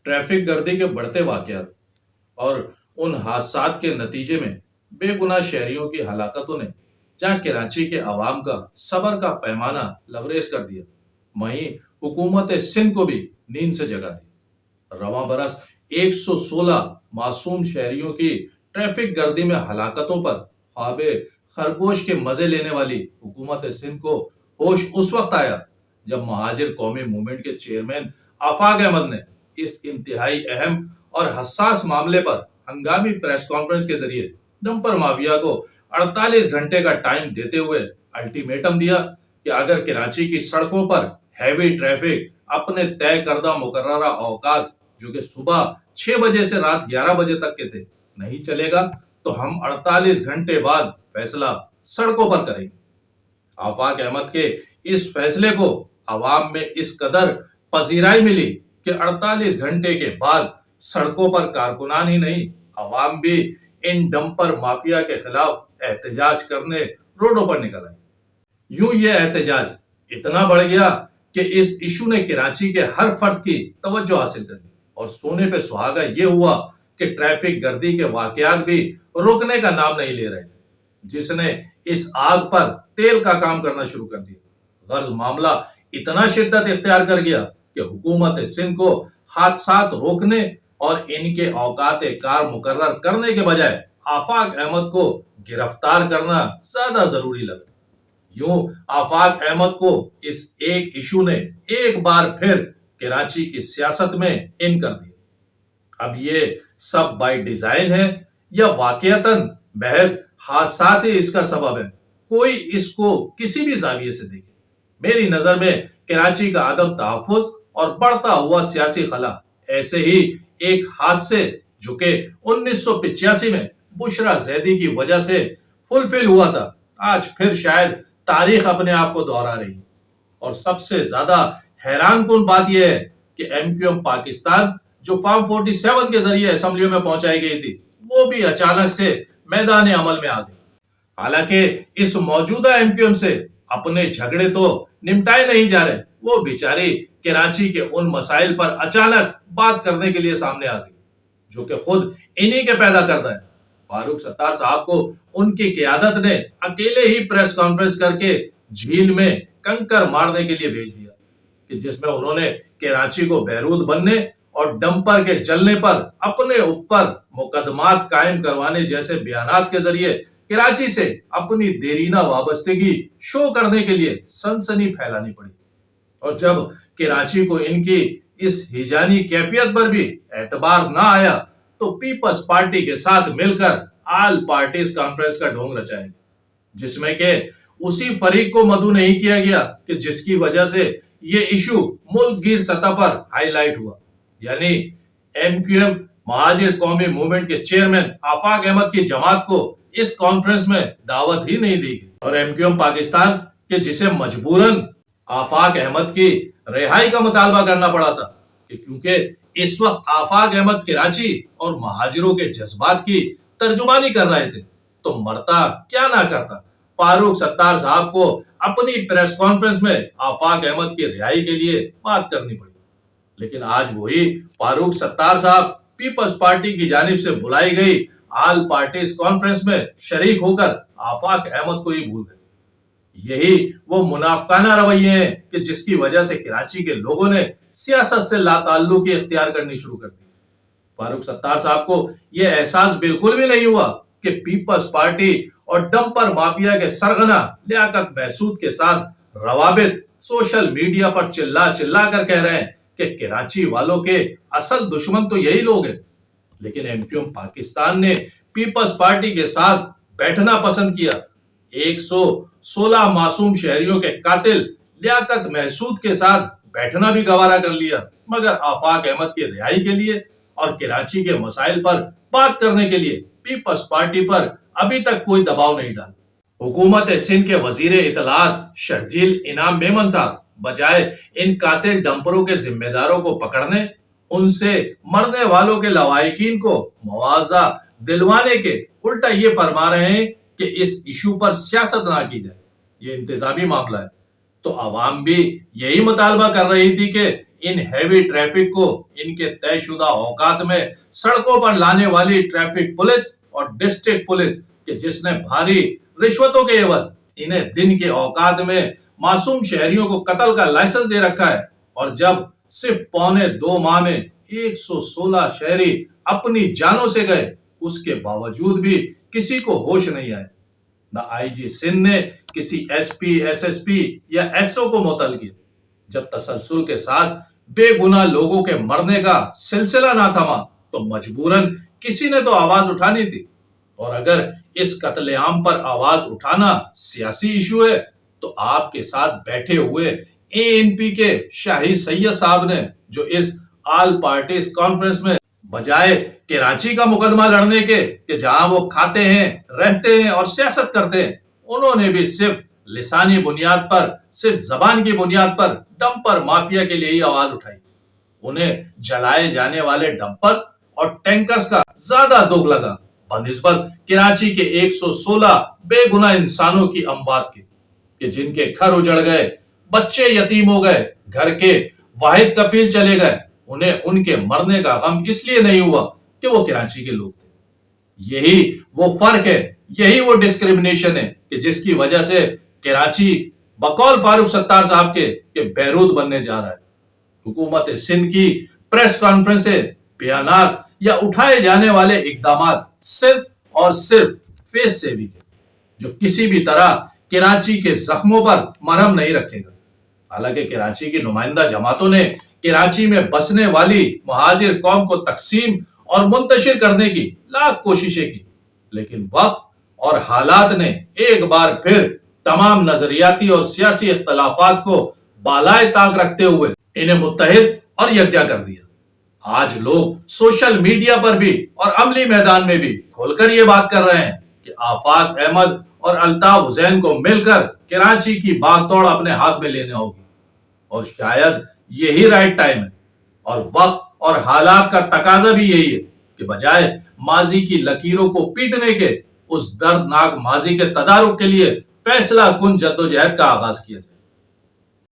Traffic گردی کے بڑھتے واقعات اور ان حادثات کے نتیجے میں بے گناہ شہریوں کی ہلاکتوں نے جہاں کراچی کے عوام کا صبر کا پیمانہ لبریز کر دیا، وہیں حکومت سندھ کو بھی نیند سے جگا دی۔ رواں برس 116 معصوم شہریوں کی ٹریفک گردی میں ہلاکتوں پر خواب خرگوش کے مزے لینے والی حکومت سندھ کو ہوش اس وقت آیا جب مہاجر قومی موومنٹ کے چیئرمین آفاق احمد نے اس انتہائی اہم اور حساس معاملے پر ہنگامی پریس کانفرنس کے ذریعے ڈمپر مافیا کو 48 گھنٹے کا ٹائم دیتے ہوئے الٹیمیٹم دیا کہ اگر کراچی کی سڑکوں پر ہیوی ٹریفک اپنے طے کردہ مقررہ اوقات جو کہ صبح 6 بجے سے رات 11 بجے تک کے تھے نہیں چلے گا تو ہم 48 گھنٹے بعد فیصلہ سڑکوں پر کریں گے۔ آفاق احمد کے اس فیصلے کو عوام میں اس قدر پذیرائی ملی کہ 48 گھنٹے کے بعد سڑکوں پر کارکنان ہی نہیں، عوام بھی ان ڈمپر مافیا کے خلاف احتجاج کرنے روڈوں پر نکل آئے۔ یوں یہ احتجاج اتنا بڑھ گیا کہ اس ایشو نے کراچی کے ہر فرد کی توجہ حاصل کر لی اور سونے پہ سہاگا یہ ہوا کہ ٹریفک گردی کے واقعات بھی رکنے کا نام نہیں لے رہے تھے، جس نے اس آگ پر تیل کا کام کرنا شروع کر دیا۔ غرض معاملہ اتنا شدت اختیار کر گیا کہ حکومت سندھ کو حادثات روکنے اور ان کے اوقات کار مقرر کرنے کے بجائے آفاق احمد کو گرفتار کرنا زیادہ ضروری لگا۔ یوں آفاق احمد کو اس ایک ایشو نے ایک بار پھر کراچی کی سیاست میں ان کر دیا۔ اب یہ سب بائی ڈیزائن ہے یا واقعتاً محض حادثات ہی اس کا سبب ہے؟ کوئی اس کو کسی بھی زاویے سے دیکھے، میری نظر میں کراچی کا عدم تحفظ اور بڑھتا ہوا سیاسی خلا ایسے ہی ایک حادثے جو کہ 1985 میں بشرا زیدی کی وجہ سے فلفل ہوا تھا، آج پھر شاید تاریخ اپنے آپ کو دہرا رہی ہے۔ اور سب سے زیادہ حیران کن بات یہ ہے کہ ایم کیو ایم پاکستان جو فارم 47 کے ذریعے اسمبلیوں میں پہنچائی گئی تھی وہ بھی اچانک سے میدان عمل میں آ گئی۔ حالانکہ اس موجودہ ایم کیو ایم سے اپنے جھگڑے تو نمٹائے نہیں جا رہے، وہ بیچاری کراچی کے ان مسائل پر اچانک بات کرنے کے لیے سامنے آ گئی جو کہ خود انہی کے پیدا کردہ ہے۔ فاروق ستار صاحب کو ان کی قیادت نے اکیلے ہی پریس کانفرنس کر کے جھیل میں کنکر مارنے کے لیے بھیج دیا کہ جس میں انہوں نے کراچی کو بیروت بننے اور ڈمپر کے جلنے پر اپنے اوپر مقدمات قائم کروانے جیسے بیانات کے ذریعے کراچی سے اپنی دیرینہ وابستگی شو کرنے کے لیے سنسنی پھیلانی پڑی۔ اور جب کراچی کو ان کی اس ہیجانی کیفیت پر بھی اعتبار نہ آیا تو پیپلز پارٹی کے ساتھ مل کر آل پارٹیز کانفرنس کا ڈھونگ رچایا گیا، جس میں کہ اسی فریق کو مدعو نہیں کیا گیا کہ جس کی وجہ سے یہ ایشو ملک گیر سطح پر ہائی لائٹ ہوا، یعنی ایم کیو ایم مہاجر قومی موومنٹ کے چیئرمین آفاق احمد کی جماعت کو اس کانفرنس میں دعوت ہی نہیں دی گئی۔ اور ایم کیو ایم پاکستان کہ جسے مجبوراً آفاق احمد کی رہائی کا مطالبہ کرنا پڑا تھا کہ کیونکہ اس وقت آفاق احمد کراچی اور مہاجروں کے جذبات کی ترجمانی کر رہے تھے، تو مرتا کیا نہ کرتا فاروق ستار صاحب کو اپنی پریس کانفرنس میں آفاق احمد کی رہائی کے لیے بات کرنی پڑی۔ لیکن آج وہی فاروق ستار صاحب پیپلز پارٹی کی جانب سے بلائی گئی آل پارٹیز کانفرنس میں شریک ہو کر آفاق احمد کو ہی بھول گئے۔ یہی وہ منافقانہ رویے ہیں کہ جس کی وجہ سے کراچی کے لوگوں نے سیاست سے لا تعلقی اختیار کرنی شروع کر دی۔ فاروق ستار صاحب کو یہ احساس بالکل بھی نہیں ہوا کہ پیپلز پارٹی اور ڈمپر مافیا کے سرغنہ لیاقت محسود کے ساتھ روابط سوشل میڈیا پر چلا چلا کر کہہ رہے ہیں کہ کراچی والوں کے اصل دشمن تو یہی لوگ ہیں۔ لیکن ایم کیو ایم پاکستان نے پیپلز پارٹی کے ساتھ بیٹھنا پسند کیا، 116 معصوم شہریوں کے قاتل لیاقت محسود کے ساتھ بیٹھنا بھی گوارا کر لیا، مگر آفاق احمد کی رہائی کے لیے اور کراچی کے مسائل پر بات کرنے کے لیے پیپلز پارٹی پر ابھی تک کوئی دباؤ نہیں ڈالا۔ حکومت سندھ کے وزیر اطلاعات شرجیل انعام میمن صاحب بجائے ان قاتل ڈمپروں کے ذمہ داروں کو پکڑنے، ان سے مرنے والوں کے لواحقین کو معاوضہ دلوانے کے الٹا یہ فرما رہے ہیں کہ اس ایشو پر سیاست نہ کی جائے، یہ انتظامی معاملہ ہے۔ تو عوام بھی یہی مطالبہ کر رہی تھی کہ ان ہیوی ٹریفک کو ان کے طے شدہ اوقات میں سڑکوں پر لانے والی ٹریفک پولیس اور ڈسٹرکٹ پولیس کہ جس نے بھاری رشوتوں کے عوض انہیں دن کے اوقات میں معصوم شہریوں کو قتل کا لائسنس دے رکھا ہے، اور جب صرف 2.25 ماہ میں 116 شہری اپنی جانوں سے گئے، اس کے باوجود بھی کسی کو ہوش نہیں آئے۔ نہ آئی جی سندھ نے کسی S P, S S P یا ایس او کو معطل کیا۔ جب تسلسل کے ساتھ بے گناہ لوگوں کے مرنے کا سلسلہ نہ تھما تو مجبوراً کسی نے تو آواز اٹھانی تھی، اور اگر اس قتل عام پر آواز اٹھانا سیاسی ایشو ہے تو آپ کے ساتھ بیٹھے ہوئے اے این پی کے شاہی سید صاحب نے جو اس آل پارٹیز کانفرنس میں بجائے کراچی کا مقدمہ لڑنے کے کہ جہاں وہ کھاتے ہیں، رہتے ہیں اور سیاست کرتے ہیں، انہوں نے بھی صرف لسانی بنیاد پر، صرف زبان کی بنیاد پر ڈمپر مافیا کے لیے ہی آواز اٹھائی۔ انہیں جلائے جانے والے ڈمپرز اور ٹینکرز کا زیادہ دکھ لگا بنسبت کراچی کے 116 بے گناہ انسانوں کی اموات کے، کہ جن کے گھر اجڑ گئے، بچے یتیم ہو گئے، گھر کے واحد کفیل چلے گئے۔ انہیں ان کے مرنے کا غم اس لیے نہیں ہوا کہ وہ کراچی کے لوگ تھے۔ یہی وہ فرق ہے، یہی وہ ڈسکریمنیشن ہے کہ جس کی وجہ سے کراچی بقول فاروق ستار صاحب کے کہ بیروت بننے جا رہا ہے۔ حکومت سندھ کی پریس کانفرنسیں، بیانات یا اٹھائے جانے والے اقدامات صرف اور صرف فیس سیونگ ہے، جو کسی بھی طرح کراچی کے زخموں پر مرہم نہیں رکھے گا۔ حالانکہ کراچی کی نمائندہ جماعتوں نے کراچی میں بسنے والی مہاجر قوم کو تقسیم اور منتشر کرنے کی لاکھ کوششیں کی، لیکن وقت اور حالات نے ایک بار پھر تمام نظریاتی اور سیاسی اختلافات کو بالائے طاق رکھتے ہوئے انہیں متحد اور یکجا کر دیا۔ آج لوگ سوشل میڈیا پر بھی اور عملی میدان میں بھی کھول کر یہ بات کر رہے ہیں کہ آفاق احمد اور الطاف حسین کو مل کر کراچی کی باغ توڑ اپنے ہاتھ میں لینے ہوگی، اور شاید یہی رائٹ ٹائم ہے، اور وقت اور حالات کا تقاضا بھی یہی ہے کہ بجائے ماضی کی لکیروں کو پیٹنے کے، اس دردناک ماضی کے تدارک کے لیے فیصلہ کن جدوجہد کا آغاز کیا جائے۔